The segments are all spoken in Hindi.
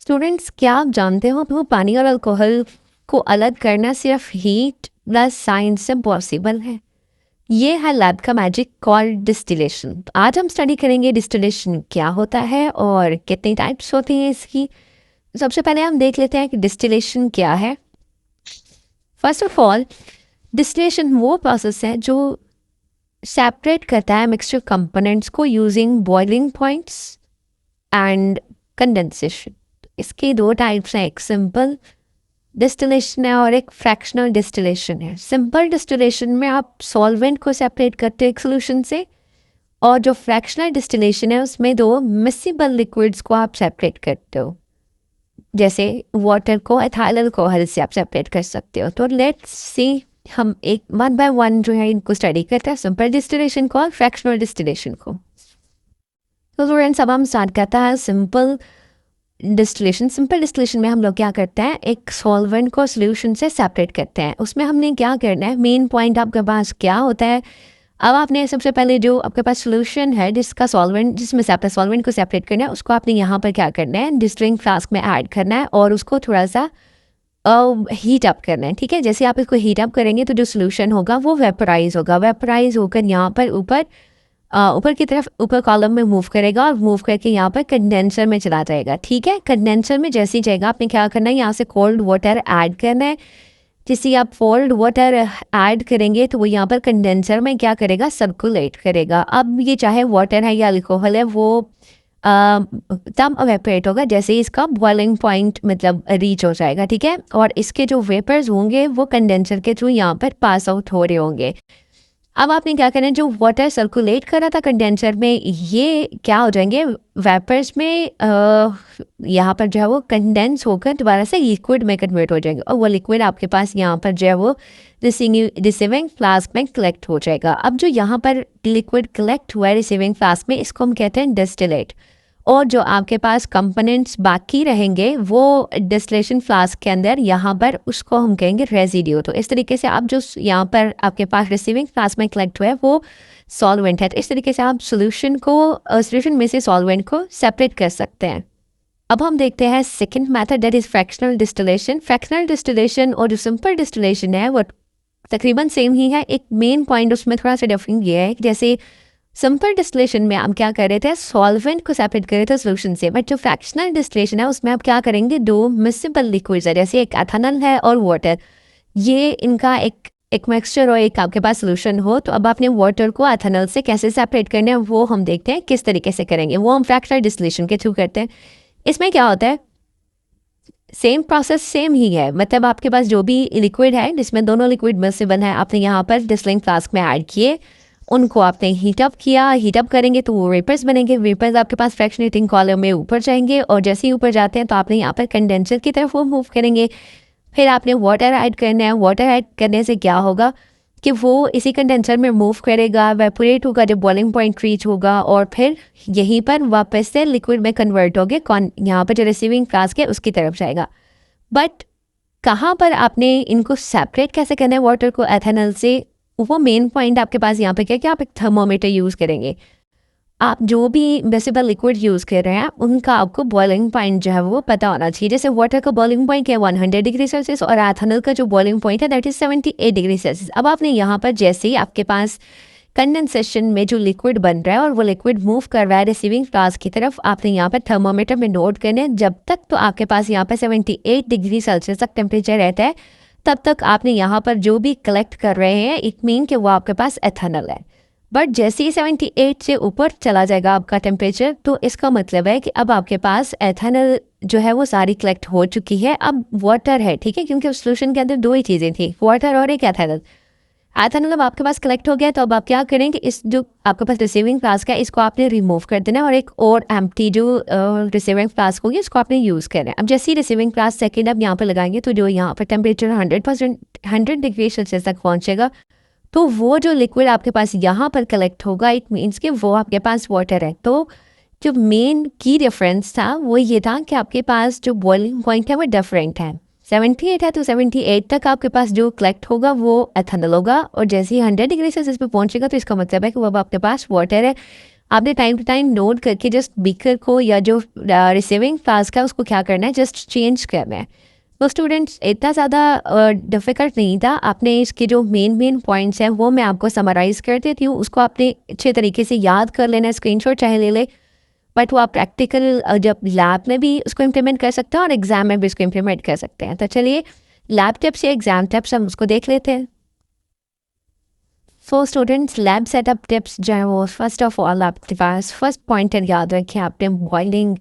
स्टूडेंट्स, क्या आप जानते हो वो पानी और अल्कोहल को अलग करना सिर्फ हीट प्लस साइंस से पॉसिबल है। ये है लैब का मैजिक कॉल्ड डिस्टिलेशन। आज हम स्टडी करेंगे डिस्टिलेशन क्या होता है और कितनी टाइप्स होती हैं इसकी। सबसे पहले हम देख लेते हैं कि डिस्टिलेशन क्या है। फर्स्ट ऑफ ऑल, डिस्टिलेशन वो प्रोसेस है जो सेपरेट करता है मिक्सचर कंपोनेंट्स को using boiling points and condensation. इसके दो टाइप्स हैं, एक सिंपल डिस्टिलेशन है और एक फ्रैक्शनल डिस्टिलेशन है। सिंपल डिस्टिलेशन में आप सॉल्वेंट को सेपरेट करते हो एक सोल्यूशन से, और जो फ्रैक्शनल डिस्टिलेशन है उसमें दो मिक्सेबल लिक्विड्स को आप सेपरेट करते हो, जैसे वाटर को एथाइल अल्कोहल से आप सेपरेट कर सकते हो। तो लेट्स सी, हम एक वन बाय वन जो है इनको स्टडी करते हैं, सिंपल डिस्टिलेशन को और फ्रैक्शनल डिस्टिलेशन को। तो स्टूडेंट्स, अब हम स्टार्ट करते हैं सिंपल डिस्टिलेशन। सिंपल डिस्टिलेशन में हम लोग क्या करते हैं, एक सॉल्वेंट को सॉल्यूशन से सेपरेट करते हैं। उसमें हमने क्या करना है, मेन पॉइंट आपके पास क्या होता है। अब आपने सबसे पहले जो आपके पास सॉल्यूशन है जिसका सॉल्वेंट, जिसमें से आपने सॉल्वेंट को सेपरेट करना है, उसको आपने यहाँ पर क्या करना है, डिस्टिलिंग फ्लास्क में ऐड करना है और उसको थोड़ा सा हीट अप करना है। ठीक है, जैसे आप इसको हीट अप करेंगे तो जो सोल्यूशन होगा वो वेपराइज होगा। वेपराइज होकर यहाँ पर ऊपर की तरफ ऊपर कॉलम में मूव करेगा और मूव करके यहाँ पर कंडेंसर में चला जाएगा। ठीक है, कंडेंसर में जैसी जाएगा आपने क्या करना है, यहाँ से कोल्ड वाटर ऐड करना है। जैसे आप कोल्ड वाटर ऐड करेंगे तो वो यहाँ पर कंडेंसर में क्या करेगा, सर्कुलेट करेगा। अब ये चाहे वाटर है या अल्कोहल है, वो तब वेपरेट होगा जैसे ही इसका बॉइलिंग पॉइंट मतलब रीच हो जाएगा। ठीक है, और इसके जो वेपर्स होंगे वो कंडेंसर के थ्रू यहाँ पर पास आउट हो रहे होंगे। अब आपने क्या करना है, जो वाटर सर्कुलेट कर रहा था कंडेंसर में, ये क्या हो जाएंगे, वेपर्स में यहाँ पर जो है वो कंडेंस होकर दोबारा से लिक्विड में कन्वर्ट हो जाएंगे और वो लिक्विड आपके पास यहाँ पर जो है वो रिसीविंग फ्लास्क में कलेक्ट हो जाएगा। अब जो यहाँ पर लिक्विड कलेक्ट हुआ है रिसीविंग फ्लास्क में, इसको हम कहते हैं डिस्टिलेट। और जो आपके पास कंपोनेंट्स बाकी रहेंगे वो डिस्टिलेशन फ्लास्क के अंदर, यहाँ पर उसको हम कहेंगे रेजिड्यू। तो इस तरीके से आप जो यहाँ पर आपके पास रिसीविंग फ्लास्क में कलेक्ट हुआ है वो सॉल्वेंट है। तो इस तरीके से आप सोल्यूशन में से सॉल्वेंट को सेपरेट कर सकते हैं। अब हम देखते हैं second method, that is fractional distillation. Fractional distillation और जो सिंपल डिस्टिलेशन है वो तकरीबन सेम ही है। एक मेन पॉइंट उसमें थोड़ा सा डिफरेंट ये है कि जैसे सिंपल डिस्टिलेशन में हम क्या कर रहे थे, सॉल्वेंट को सेपरेट कर रहे थे सोल्यूशन से, बट जो फ्रैक्शनल डिस्टिलेशन है उसमें आप क्या करेंगे, दो मिक्सेबल लिक्विड्स है, जैसे एक एथेनॉल है और वाटर। ये इनका एक मिक्सचर हो, एक आपके पास सोल्यूशन हो, तो अब आपने वाटर को एथेनॉल से कैसे सेपरेट करना है वो हम देखते हैं किस तरीके से करेंगे। वो हम फ्रैक्शनल डिस्टिलेशन के थ्रू करते हैं। इसमें क्या होता है, सेम प्रोसेस सेम ही है, मतलब आपके पास जो भी लिक्विड है जिसमें दोनों लिक्विड मिक्सेबल है, आपने यहाँ पर डिस्टिलिंग फ्लास्क में ऐड किए, उनको आपने हीटअप किया। हीटअप करेंगे तो वो वेपर्स बनेंगे। वेपर्स आपके पास फ्रैक्शनेटिंग कॉलम में ऊपर जाएंगे और जैसे ही ऊपर जाते हैं तो आपने यहाँ पर कंडेंसर की तरफ वो मूव करेंगे। फिर आपने वाटर ऐड करना है। वाटर ऐड करने से क्या होगा कि वो इसी कंडेंसर में मूव करेगा, वेपोरेट होगा जब बॉइलिंग पॉइंट रीच होगा, और फिर यहीं पर वापस से लिक्विड में कन्वर्ट होगे, यहाँ पर जो रिसीविंग फ्लास्क है उसकी तरफ जाएगा। बट कहाँ पर आपने इनको सेपरेट कैसे करना है वाटर को एथेनॉल से, वो मेन पॉइंट आपके पास यहाँ पे क्या कि आप एक थर्मोमीटर यूज़ करेंगे। आप जो भी मिक्सेबल लिक्विड यूज़ कर रहे हैं उनका आपको बॉइलिंग पॉइंट जो है वो पता होना चाहिए। जैसे वाटर का बॉइलिंग पॉइंट क्या है, 100 डिग्री सेल्सियस, और एथेनॉल का जो बॉइलिंग पॉइंट है दैट इज़ 78 डिग्री सेल्सियस। अब आपने यहाँ पर जैसे ही आपके पास कंडेंसेशन में जो लिक्विड बन रहा है और वो लिक्विड मूव कर रहा है रिसीविंग फ्लास्क की तरफ, आपने यहाँ पर थर्मोमीटर में नोट करना है। जब तक तो आपके पास यहाँ पर 78 डिग्री सेल्सियस तक टेम्परेचर रहता है, तब तक आपने यहाँ पर जो भी कलेक्ट कर रहे हैं, इट मीन कि वो आपके पास एथेनॉल है। बट जैसे ही 78 से ऊपर चला जाएगा आपका टेम्परेचर, तो इसका मतलब है कि अब आपके पास एथेनॉल जो है वो सारी कलेक्ट हो चुकी है। अब वाटर है, ठीक है, क्योंकि उस सोल्यूशन के अंदर दो ही चीज़ें थी, वाटर और एक एथेनॉल। एथेनॉल अब आपके पास कलेक्ट हो गया, तो अब आप क्या करेंगे, इस जो आपके पास रिसीविंग फ्लास्क है इसको आपने रिमूव कर देना है और एक और एम्प्टी जो रिसीविंग फ्लास्क होगी उसको आपने यूज़ करना है। अब जैसे ही रिसीविंग फ्लास्क सेकेंड आप यहाँ पर लगाएंगे तो जो यहाँ पर टेम्परेचर 100 डिग्री सेल्सियस तक पहुँचेगा, तो वो जो लिक्विड आपके पास यहाँ पर कलेक्ट होगा, इट मीन्स कि वो आपके पास वाटर है। तो जो मेन की डिफरेंस था वो ये था कि आपके पास जो बॉइलिंग पॉइंट है वो डिफरेंट है। 78 है तो 78 तक आपके पास जो कलेक्ट होगा वो एथेनॉल होगा, और जैसे ही 100 डिग्री सेल्सियस पे पहुंचेगा तो इसका मतलब है कि वो अब आपके पास वाटर है। आपने टाइम टू टाइम नोट करके जस्ट बीकर को या जो रिसीविंग फ्लास्क का उसको क्या करना है, जस्ट चेंज करना है। तो स्टूडेंट्स इतना ज़्यादा डिफ़िकल्ट नहीं था। आपने इसके जो मेन पॉइंट्स हैं वो मैं आपको समराइज़ कर देती हूँ, उसको आपने अच्छे तरीके से याद कर लेना है, स्क्रीनशॉट चाहे ले ले, बट वो आप प्रैक्टिकल जब लैब में भी उसको इम्प्लीमेंट कर सकते हैं और एग्ज़ाम में भी उसको इम्प्लीमेंट कर सकते हैं। तो चलिए लैब टिप्स या एग्ज़ाम टिप्स हम उसको देख लेते हैं। So students, lab setup tips जो है वो फर्स्ट ऑफ ऑल आपके पास फर्स्ट पॉइंटर याद रखें, आपने बॉइलिंग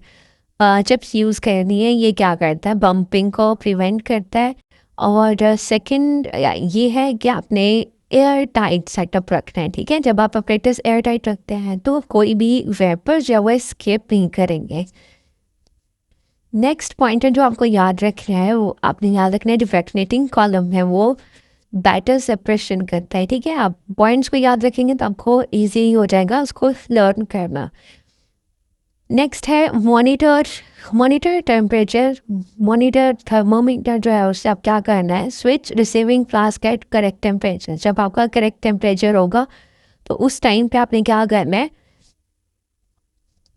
चिप्स यूज़ करनी है। ये क्या करता है, बम्पिंग को प्रिवेंट करता है। और सेकंड ये है कि आपने एयर टाइट सेटअप रखना है, ठीक है। जब आप अपरेटस एयर टाइट रखते हैं तो कोई भी वेपर जो है वो स्केप नहीं करेंगे। नेक्स्ट पॉइंटर जो आपको याद रखना है वो आपने याद रखना है, जो वैक्सीनेटिंग कॉलम है वो बैटर सेपरेशन करता है, ठीक है। आप पॉइंट्स को याद रखेंगे तो आपको ईजी हो जाएगा उसको लर्न करना। नेक्स्ट है मॉनिटर टेम्परेचर, मॉनिटर थर्मोमीटर जो है उससे आप क्या करना है, switch receiving flask at correct temperature. जब आपका करेक्ट टेम्परेचर होगा तो उस टाइम पे आपने क्या करना है,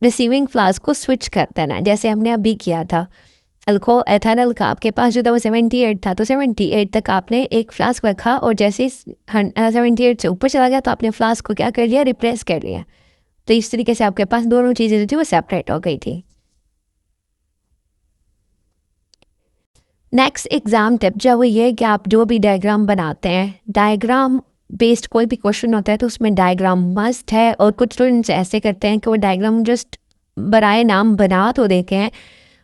रिसीविंग फ्लास्क को स्विच कर देना है, जैसे हमने अभी किया था। अल्कोहल एथेनॉल का आपके पास जो था वो 78 था, तो 78 तक आपने एक फ्लास्क रखा और जैसे ही 78 से ऊपर चला गया तो आपने फ्लास्क को क्या कर लिया, रिप्लेस कर लिया। तो इस तरीके से आपके पास दोनों चीज़ें जो थी वो सेपरेट हो गई थी। नेक्स्ट एग्ज़ाम टिप जो है वो ये है कि आप जो भी डायग्राम बनाते हैं, डायग्राम बेस्ड कोई भी क्वेश्चन होता है तो उसमें डायग्राम मस्ट है। और कुछ स्टूडेंट्स ऐसे करते हैं कि वो डायग्राम जस्ट बराए नाम बना तो देते हैं,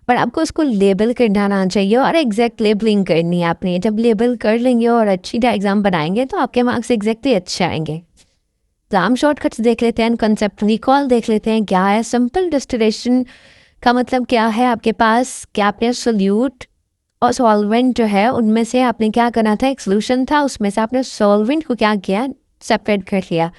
पर आपको उसको लेबल करना आना चाहिए और एग्जैक्ट लेबलिंग करनी है आपने। जब लेबल कर लेंगे और अच्छी डायग्राम बनाएंगे तो आपके मार्क्स एग्जैक्टली अच्छे आएंगे। एग्जाम शॉर्टकट्स देख लेते हैं, कंसेप्ट रिकॉल देख लेते हैं। क्या है सिंपल डिस्टिलेशन का मतलब, क्या है आपके पास कि आपने सोल्यूट और सॉल्वेंट जो है उनमें से आपने क्या करना था, एक सोल्यूशन था उसमें से आपने सॉल्वेंट को क्या किया, सेपरेट कर लिया।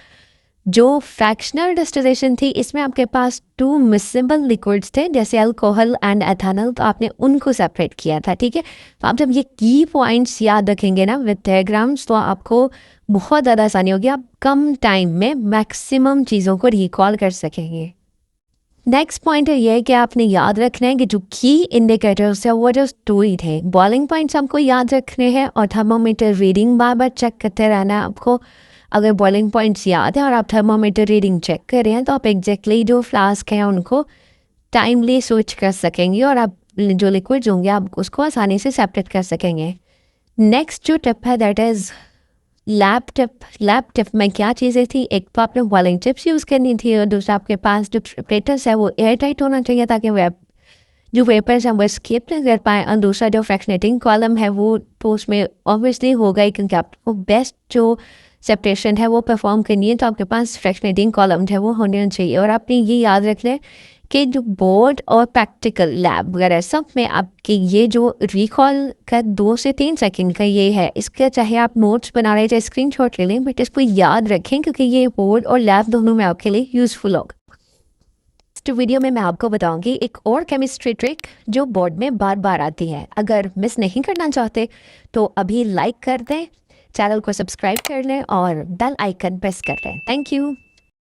जो फ्रैक्शनल डिस्टिलेशन थी इसमें आपके पास 2 मिक्सेबल लिक्विड्स थे जैसे अल्कोहल एंड एथेनॉल, तो आपने उनको सेपरेट किया था, ठीक है। तो आप जब ये की पॉइंट्स याद रखेंगे ना विद डायग्राम्स तो आपको बहुत ज़्यादा आसानी होगी, आप कम टाइम में मैक्सिमम चीज़ों को रिकॉल कर सकेंगे। नेक्स्ट पॉइंट है ये कि आपने याद रखना है कि जो की इंडिकेटर्स है वो जो 2 ही थे। बॉइलिंग पॉइंट्स आपको याद रखने हैं और थर्मोमीटर रीडिंग बार बार चेक करते रहना है आपको। अगर बॉइलिंग पॉइंट्स याद है और आप थर्मोमीटर रीडिंग चेक कर रहे हैं तो आप एग्जैक्टली जो फ्लास्क हैं उनको टाइमली स्विच कर सकेंगे और आप जो लिक्विड्स होंगे आप उसको आसानी से सेपरेट कर सकेंगे। नेक्स्ट जो टिप है दैट इज़ लैब टिप में क्या चीज़ें थी, एक तो आपने बॉइलिंग टिप्स यूज़ करनी थी और दूसरा आपके पास जो सेपरेटर्स है वो एयर टाइट होना चाहिए ताकि जो वेपर्स हैं वो स्केप नहीं कर पाए। और दूसरा जो फ्रैक्शनेटिंग कॉलम है वो तो उसमें ऑब्वियसली होगा ही, क्योंकि आपको बेस्ट जो सेपरेशन है वो परफॉर्म करनी है तो आपके पास फ्रैक्शनेटिंग कॉलम है वो होने चाहिए। और आपने ये याद रख लें कि जो बोर्ड और प्रैक्टिकल लैब वगैरह सब में आपके ये जो रिकॉल का 2 से 3 सेकंड का ये है, इसका चाहे आप नोट्स बना रहे चाहे स्क्रीनशॉट ले लें, बट इसको याद रखें क्योंकि ये बोर्ड और लैब दोनों में आपके लिए यूज़फुल होगा। नेक्स्ट वीडियो में मैं आपको बताऊंगी एक और केमिस्ट्री ट्रिक जो बोर्ड में बार बार आती है। अगर मिस नहीं करना चाहते तो अभी लाइक कर दें, चैनल को सब्सक्राइब कर लें और बेल आइकन प्रेस कर लें। Thank you.